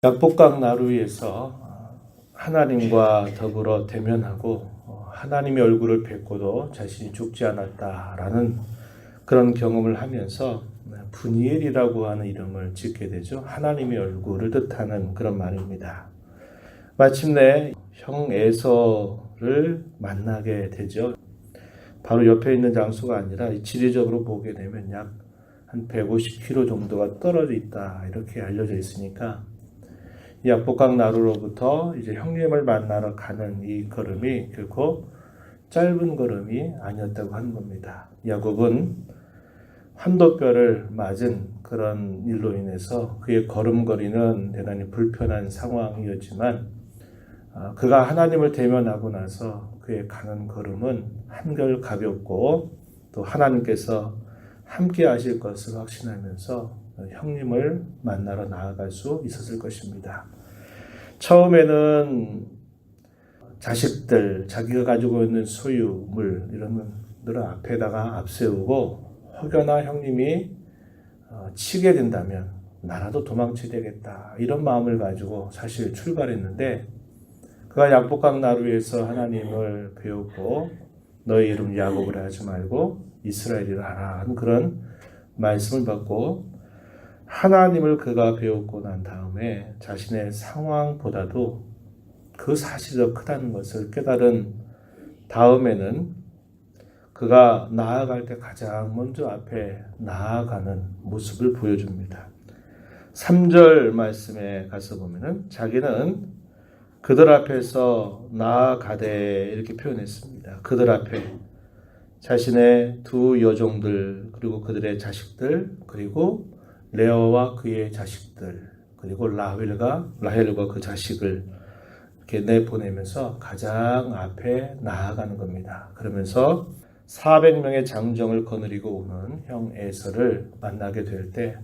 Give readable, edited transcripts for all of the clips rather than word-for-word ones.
약복강 나루에서 하나님과 더불어 대면하고 하나님의 얼굴을 뵙고도 자신이 죽지 않았다라는 그런 경험을 하면서 분이엘이라고 하는 이름을 짓게 되죠. 하나님의 얼굴을 뜻하는 그런 말입니다. 마침내 형 에서를 만나게 되죠. 바로 옆에 있는 장소가 아니라 지리적으로 보게 되면 약 한 150km 정도가 떨어져 있다 이렇게 알려져 있으니까 이 약복강 나루로부터 이제 형님을 만나러 가는 이 걸음이 결코 짧은 걸음이 아니었다고 하는 겁니다. 야곱은 환도뼈를 맞은 그런 일로 인해서 그의 걸음걸이는 대단히 불편한 상황이었지만 그가 하나님을 대면하고 나서 그의 가는 걸음은 한결 가볍고 또 하나님께서 함께 하실 것을 확신하면서 형님을 만나러 나아갈 수 있었을 것입니다. 처음에는 자식들, 자기가 가지고 있는 소유물 이런 것들을 앞에다가 앞세우고 혹여나 형님이 치게 된다면 나라도 도망쳐야 되겠다 이런 마음을 가지고 사실 출발했는데 그가 약복강 나루에서 하나님을 배우고 너의 이름 야곱을 하지 말고 이스라엘이라 하라 하는 그런 말씀을 받고 하나님을 그가 배웠고 난 다음에 자신의 상황보다도 그 사실이 더 크다는 것을 깨달은 다음에는 그가 나아갈 때 가장 먼저 앞에 나아가는 모습을 보여줍니다. 3절 말씀에 가서 보면은 자기는 그들 앞에서 나아가되 이렇게 표현했습니다. 그들 앞에 자신의 두 여종들 그리고 그들의 자식들 그리고 레아와 그의 자식들 그리고 라헬과 그 자식을 이렇게 내보내면서 가장 앞에 나아가는 겁니다. 그러면서 400명의 장정을 거느리고 오는 형 에서를 만나게 될 때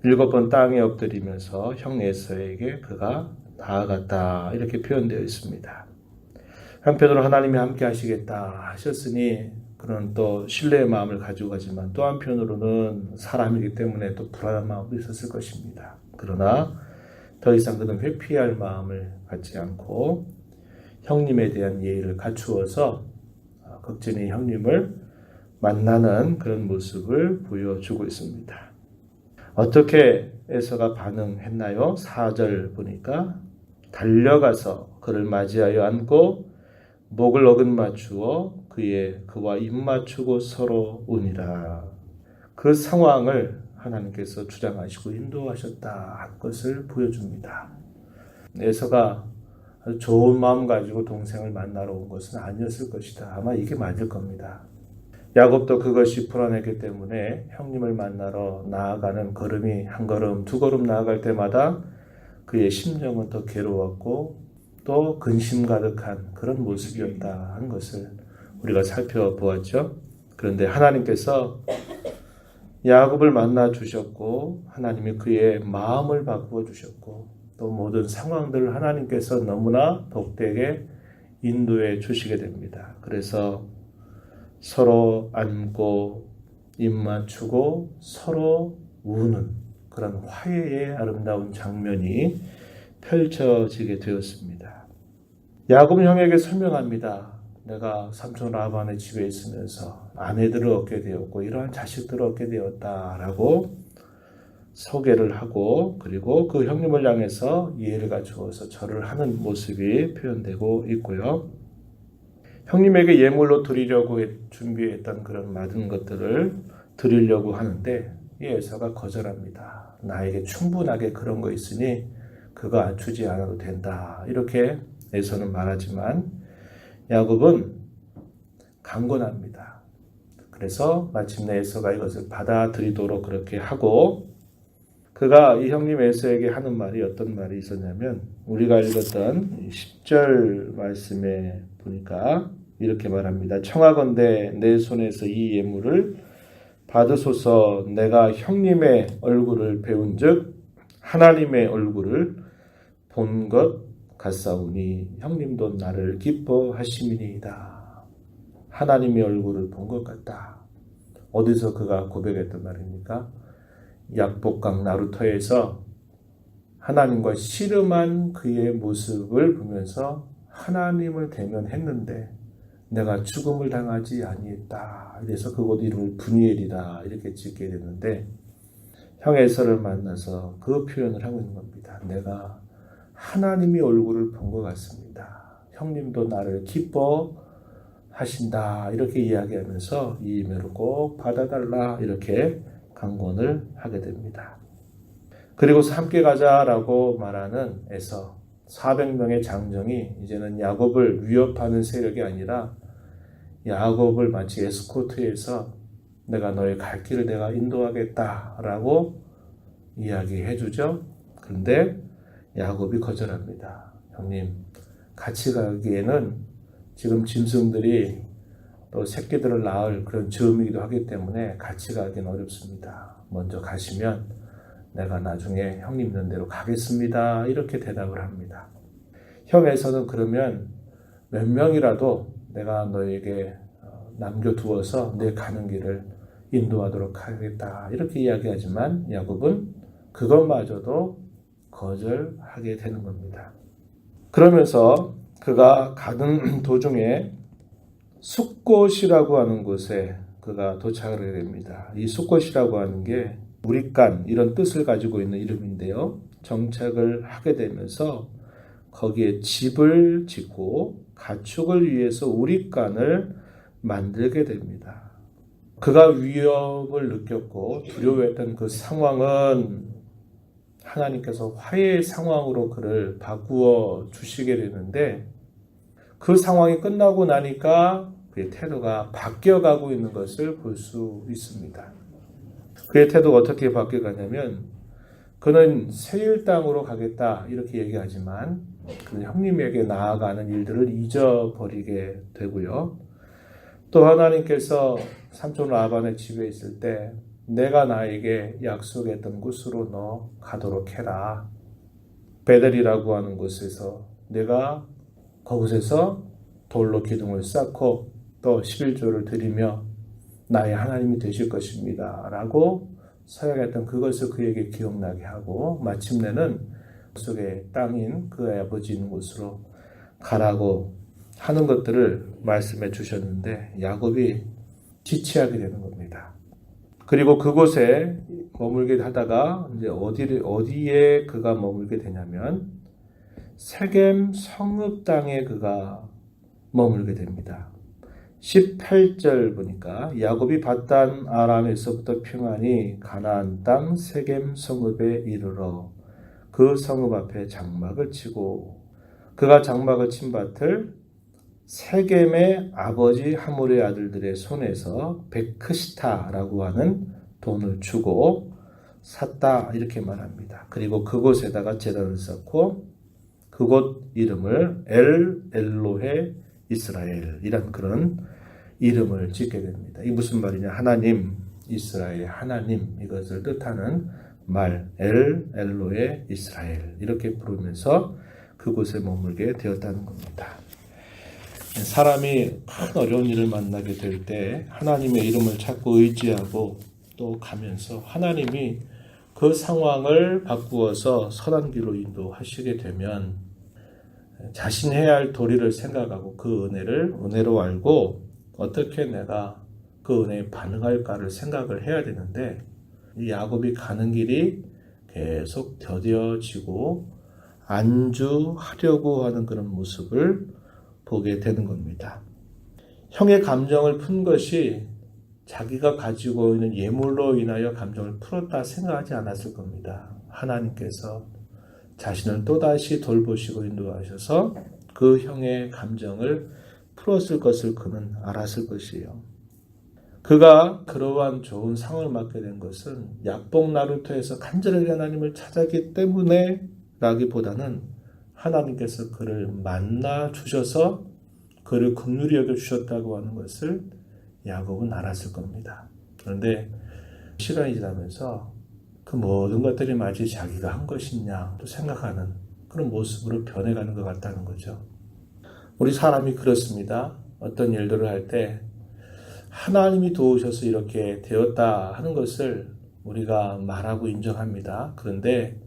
7번 땅에 엎드리면서 형 에서에게 그가 나아갔다 이렇게 표현되어 있습니다. 한편으로 하나님이 함께 하시겠다 하셨으니 그런 또 신뢰의 마음을 가지고 가지만 또 한편으로는 사람이기 때문에 또 불안한 마음도 있었을 것입니다. 그러나 더 이상 그는 회피할 마음을 갖지 않고 형님에 대한 예의를 갖추어서 극진히 형님을 만나는 그런 모습을 보여주고 있습니다. 어떻게 에서가 반응했나요? 4절 보니까 달려가서 그를 맞이하여 안고 목을 어긋맞추어 그와 입맞추고 서로 우니라. 그 상황을 하나님께서 주장하시고 인도하셨다 한 것을 보여줍니다. 에서가 좋은 마음 가지고 동생을 만나러 온 것은 아니었을 것이다. 아마 이게 맞을 겁니다. 야곱도 그것이 불안했기 때문에 형님을 만나러 나아가는 걸음이 한 걸음, 두 걸음 나아갈 때마다 그의 심정은 더 괴로웠고 또 근심 가득한 그런 모습이었다 하는 것을 우리가 살펴보았죠. 그런데 하나님께서 야곱을 만나 주셨고 하나님이 그의 마음을 바꾸어 주셨고 또 모든 상황들을 하나님께서 너무나 복되게 인도해 주시게 됩니다. 그래서 서로 안고 입 맞추고 서로 우는 그런 화해의 아름다운 장면이 펼쳐지게 되었습니다. 야곱 형에게 설명합니다. 내가 삼촌 라반의 집에 있으면서 아내들을 얻게 되었고 이러한 자식들을 얻게 되었다라고 소개를 하고 그리고 그 형님을 향해서 이해를 갖추어서 절을 하는 모습이 표현되고 있고요. 형님에게 예물로 드리려고 준비했던 그런 많은 것들을 드리려고 하는데 이 에서가 거절합니다. 나에게 충분하게 그런 거 있으니 그거 주지 않아도 된다. 이렇게 에서는 말하지만 야곱은 강권합니다. 그래서 마침내 에서가 이것을 받아들이도록 그렇게 하고 그가 이 형님 에서에게 하는 말이 어떤 말이 있었냐면 우리가 읽었던 10절 말씀에 보니까 이렇게 말합니다. 청하건대 내 손에서 이 예물을 받으소서. 내가 형님의 얼굴을 배운 즉 하나님의 얼굴을 본 것 같사오니 형님도 나를 기뻐하심이니이다. 하나님의 얼굴을 본 것 같다. 어디서 그가 고백했던 말입니까? 약복강 나루터에서 하나님과 씨름한 그의 모습을 보면서 하나님을 대면했는데 내가 죽음을 당하지 아니했다. 그래서 그곳 이름을 분이엘이다 이렇게 짓게 됐는데 형 에서를 만나서 그 표현을 하고 있는 겁니다. 내가 하나님의 얼굴을 본 것 같습니다. 형님도 나를 기뻐하신다 이렇게 이야기하면서 이 임의를 꼭 받아달라 이렇게 강권을 하게 됩니다. 그리고서 함께 가자라고 말하는 에서 400명의 장정이 이제는 야곱을 위협하는 세력이 아니라 야곱을 마치 에스코트해서 내가 너의 갈 길을 내가 인도하겠다라고 이야기해 주죠. 그런데 야곱이 거절합니다. 형님, 같이 가기에는 지금 짐승들이 또 새끼들을 낳을 그런 즈음이기도 하기 때문에 같이 가기는 어렵습니다. 먼저 가시면 내가 나중에 형님 있는 대로 가겠습니다. 이렇게 대답을 합니다. 형에서는 그러면 몇 명이라도 내가 너에게 남겨두어서 내 가는 길을 인도하도록 하겠다. 이렇게 이야기하지만 야곱은 그것마저도 거절하게 되는 겁니다. 그러면서 그가 가는 도중에 숫곳이라고 하는 곳에 그가 도착을 하게 됩니다. 이 숫곳이라고 하는 게 우리간 이런 뜻을 가지고 있는 이름인데요. 정착을 하게 되면서 거기에 집을 짓고 가축을 위해서 우리간을 만들게 됩니다. 그가 위협을 느꼈고 두려워했던 그 상황은 하나님께서 화해의 상황으로 그를 바꾸어 주시게 되는데 그 상황이 끝나고 나니까 그의 태도가 바뀌어가고 있는 것을 볼 수 있습니다. 그의 태도가 어떻게 바뀌어가냐면 그는 세일 땅으로 가겠다 이렇게 얘기하지만 그는 형님에게 나아가는 일들을 잊어버리게 되고요. 또 하나님께서 삼촌 라반의 집에 있을 때 내가 나에게 약속했던 곳으로 너 가도록 해라. 베델이라고 하는 곳에서 내가 그곳에서 돌로 기둥을 쌓고 또 11조를 드리며 나의 하나님이 되실 것입니다. 라고 서약했던 그것을 그에게 기억나게 하고 마침내는 속의 땅인 그의 아버지 있는 곳으로 가라고 하는 것들을 말씀해 주셨는데 야곱이 지체하게 되는 겁니다. 그리고 그곳에 머물게 하다가 이제 어디에 그가 머물게 되냐면 세겜 성읍 땅에 그가 머물게 됩니다. 18절 보니까 야곱이 밧단 아람에서부터 평안히 가나안 땅 세겜 성읍에 이르러 그 성읍 앞에 장막을 치고 그가 장막을 친 밭을 세겜의 아버지 하몰의 아들들의 손에서 베크시타라고 하는 돈을 주고 샀다 이렇게 말합니다. 그리고 그곳에다가 제단을 쌓고 그곳 이름을 엘로헤 이스라엘이란 그런 이름을 짓게 됩니다. 이 무슨 말이냐? 하나님, 이스라엘 하나님 이것을 뜻하는 말 엘로헤 이스라엘 이렇게 부르면서 그곳에 머물게 되었다는 겁니다. 사람이 큰 어려운 일을 만나게 될 때 하나님의 이름을 찾고 의지하고 또 가면서 하나님이 그 상황을 바꾸어서 선한 길로 인도하시게 되면 자신 해야 할 도리를 생각하고 그 은혜를 은혜로 알고 어떻게 내가 그 은혜에 반응할까를 생각을 해야 되는데 이 야곱이 가는 길이 계속 더뎌지고 안주하려고 하는 그런 모습을 보게 되는 겁니다. 형의 감정을 푼 것이 자기가 가지고 있는 예물로 인하여 감정을 풀었다 생각하지 않았을 겁니다. 하나님께서 자신을 또다시 돌보시고 인도하셔서 그 형의 감정을 풀었을 것을 그는 알았을 것이에요. 그가 그러한 좋은 상을 맡게 된 것은 약복 나루터에서 간절하게 하나님을 찾았기 때문에 라기보다는 하나님께서 그를 만나 주셔서 그를 긍휼히 여겨 주셨다고 하는 것을 야곱은 알았을 겁니다. 그런데 시간이 지나면서 그 모든 것들이 마치 자기가 한 것이냐 또 생각하는 그런 모습으로 변해가는 것 같다는 거죠. 우리 사람이 그렇습니다. 어떤 일들을 할 때 하나님이 도우셔서 이렇게 되었다 하는 것을 우리가 말하고 인정합니다. 그런데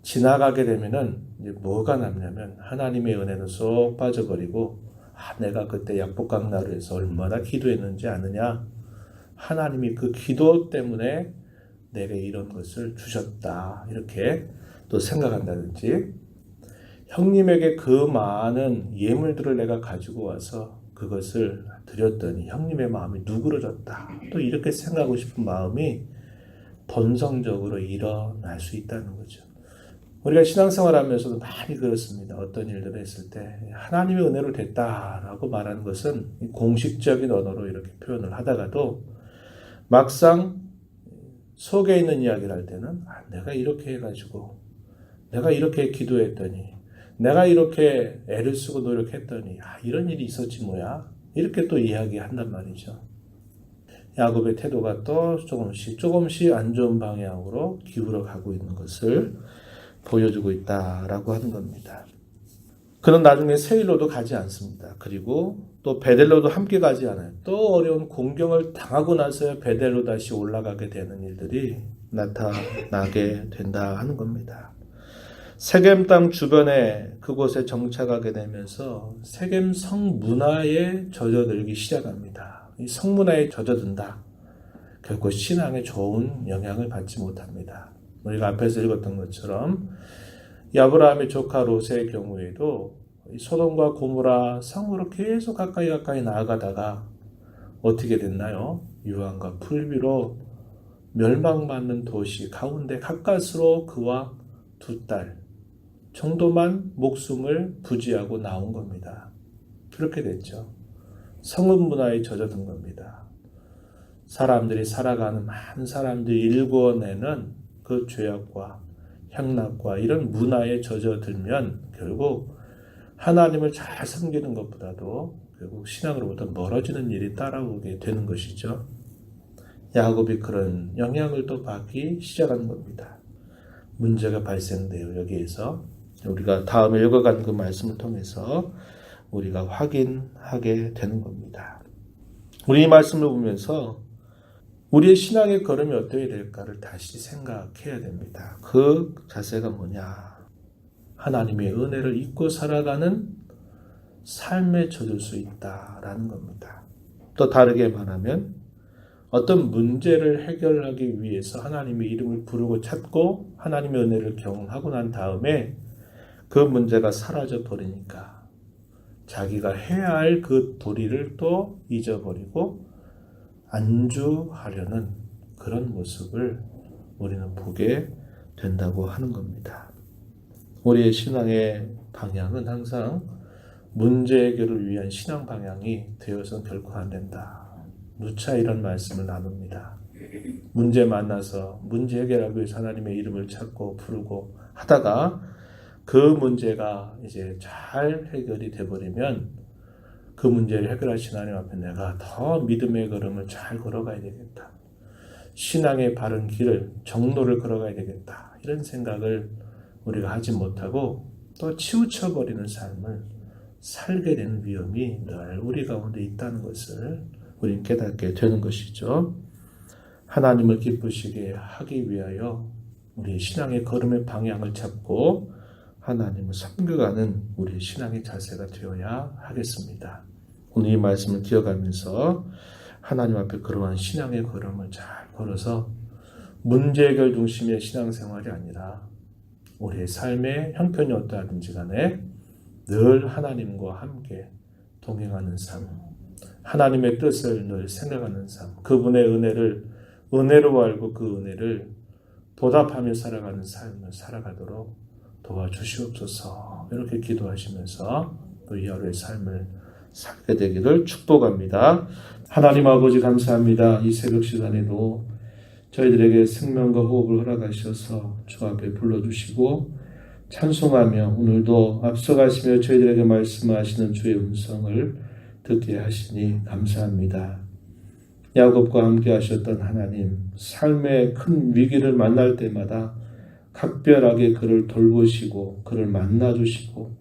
지나가게 되면은 이제 뭐가 남냐면 하나님의 은혜는 쏙 빠져버리고 내가 그때 약복강나루에서 얼마나 기도했는지 아느냐? 하나님이 그 기도 때문에 내게 이런 것을 주셨다. 이렇게 또 생각한다든지 형님에게 그 많은 예물들을 내가 가지고 와서 그것을 드렸더니 형님의 마음이 누그러졌다. 또 이렇게 생각하고 싶은 마음이 본성적으로 일어날 수 있다는 거죠. 우리가 신앙생활하면서도 많이 그렇습니다. 어떤 일들을 했을 때 하나님의 은혜로 됐다라고 말하는 것은 공식적인 언어로 이렇게 표현을 하다가도 막상 속에 있는 이야기를 할 때는 내가 이렇게 해가지고 내가 이렇게 기도했더니 내가 이렇게 애를 쓰고 노력했더니 이런 일이 있었지 뭐야 이렇게 또 이야기한단 말이죠. 야곱의 태도가 또 조금씩 안 좋은 방향으로 기울어 가고 있는 것을 보여주고 있다라고 하는 겁니다. 그는 나중에 세일로도 가지 않습니다. 그리고 또 베델로도 함께 가지 않아요. 또 어려운 공경을 당하고 나서야 베델로 다시 올라가게 되는 일들이 나타나게 된다 하는 겁니다. 세겜 땅 주변에 그곳에 정착하게 되면서 세겜 성 문화에 젖어들기 시작합니다. 이 성 문화에 젖어든다. 결코 신앙에 좋은 영향을 받지 못합니다. 우리가 앞에서 읽었던 것처럼 아브라함의 조카 롯의 경우에도 소돔과 고모라 성으로 계속 가까이 나아가다가 어떻게 됐나요? 유황과 풀비로 멸망받는 도시 가운데 가까스로 그와 2딸 정도만 목숨을 부지하고 나온 겁니다. 그렇게 됐죠. 성읍 문화에 젖어든 겁니다. 사람들이 살아가는 많은 사람들이 일궈내는 그 죄악과 향락과 이런 문화에 젖어들면 결국 하나님을 잘 섬기는 것보다도 결국 신앙으로부터 멀어지는 일이 따라오게 되는 것이죠. 야곱이 그런 영향을 또 받기 시작한 겁니다. 문제가 발생돼요. 여기에서 우리가 다음에 읽어간 그 말씀을 통해서 우리가 확인하게 되는 겁니다. 우리 이 말씀을 보면서 우리의 신앙의 걸음이 어떻게 될까를 다시 생각해야 됩니다. 그 자세가 뭐냐? 하나님의 은혜를 잊고 살아가는 삶에 젖을 수 있다라는 겁니다. 또 다르게 말하면 어떤 문제를 해결하기 위해서 하나님의 이름을 부르고 찾고 하나님의 은혜를 경험하고 난 다음에 그 문제가 사라져 버리니까 자기가 해야 할 그 도리를 또 잊어버리고 안주하려는 그런 모습을 우리는 보게 된다고 하는 겁니다. 우리의 신앙의 방향은 항상 문제 해결을 위한 신앙 방향이 되어서는 결코 안 된다. 누차 이런 말씀을 나눕니다. 문제 만나서 문제 해결하기 위해서 하나님의 이름을 찾고 부르고 하다가 그 문제가 이제 잘 해결이 돼버리면 그 문제를 해결하신 하나님 앞에 내가 더 믿음의 걸음을 잘 걸어가야 되겠다. 신앙의 바른 길을, 정로를 걸어가야 되겠다. 이런 생각을 우리가 하지 못하고 또 치우쳐버리는 삶을 살게 되는 위험이 늘 우리 가운데 있다는 것을 우리는 깨닫게 되는 것이죠. 하나님을 기쁘시게 하기 위하여 우리의 신앙의 걸음의 방향을 잡고 하나님을 섬겨가는 우리의 신앙의 자세가 되어야 하겠습니다. 오늘 이 말씀을 기억하면서 하나님 앞에 그러한 신앙의 걸음을 잘 걸어서 문제 해결 중심의 신앙생활이 아니라 우리의 삶의 형편이 어떠하든지 간에 늘 하나님과 함께 동행하는 삶, 하나님의 뜻을 늘 생각하는 삶, 그분의 은혜를 은혜로 알고 그 은혜를 보답하며 살아가는 삶을 살아가도록 도와주시옵소서. 이렇게 기도하시면서 또 이 하루의 삶을 살게 되기를 축복합니다. 하나님 아버지 감사합니다. 이 새벽 시간에도 저희들에게 생명과 호흡을 허락하셔서 주 앞에 불러주시고 찬송하며 오늘도 앞서가시며 저희들에게 말씀하시는 주의 음성을 듣게 하시니 감사합니다. 야곱과 함께 하셨던 하나님, 삶의 큰 위기를 만날 때마다 각별하게 그를 돌보시고 그를 만나주시고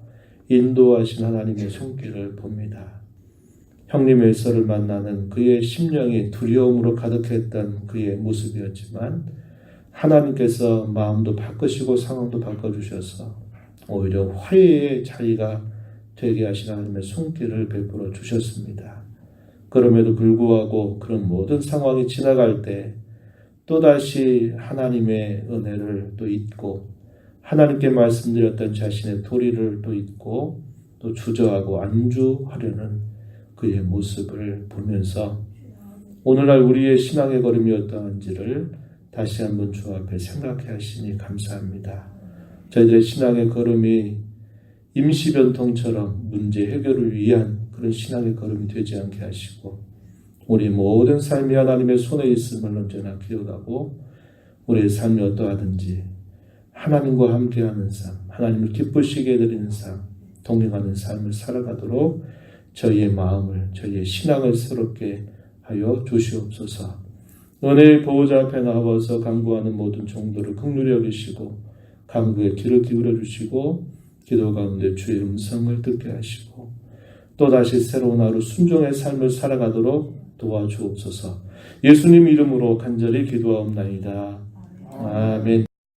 인도하신 하나님의 손길을 봅니다. 형님 엘서를 만나는 그의 심령이 두려움으로 가득했던 그의 모습이었지만 하나님께서 마음도 바꾸시고 상황도 바꿔주셔서 오히려 화해의 자리가 되게 하시는 하나님의 손길을 베풀어 주셨습니다. 그럼에도 불구하고 그런 모든 상황이 지나갈 때 또다시 하나님의 은혜를 또 잊고 하나님께 말씀드렸던 자신의 도리를 또 잊고 또 주저하고 안주하려는 그의 모습을 보면서 오늘날 우리의 신앙의 걸음이 어떠한지를 다시 한번 주 앞에 생각해 하시니 감사합니다. 저희들의 신앙의 걸음이 임시변통처럼 문제 해결을 위한 그런 신앙의 걸음이 되지 않게 하시고 우리 모든 삶이 하나님의 손에 있음을 언제나 기억하고 우리의 삶이 어떠하든지 하나님과 함께하는 삶, 하나님을 기쁘시게 해드리는 삶, 동행하는 삶을 살아가도록 저희의 마음을, 저희의 신앙을 새롭게 하여 주시옵소서. 은혜의 보호자 앞에 나와서 간구하는 모든 종들을 긍휼히 여기시고 간구에 귀를 기울여 주시고 기도 가운데 주의 음성을 듣게 하시고 또다시 새로운 하루 순종의 삶을 살아가도록 도와주옵소서. 예수님 이름으로 간절히 기도하옵나이다. 아멘.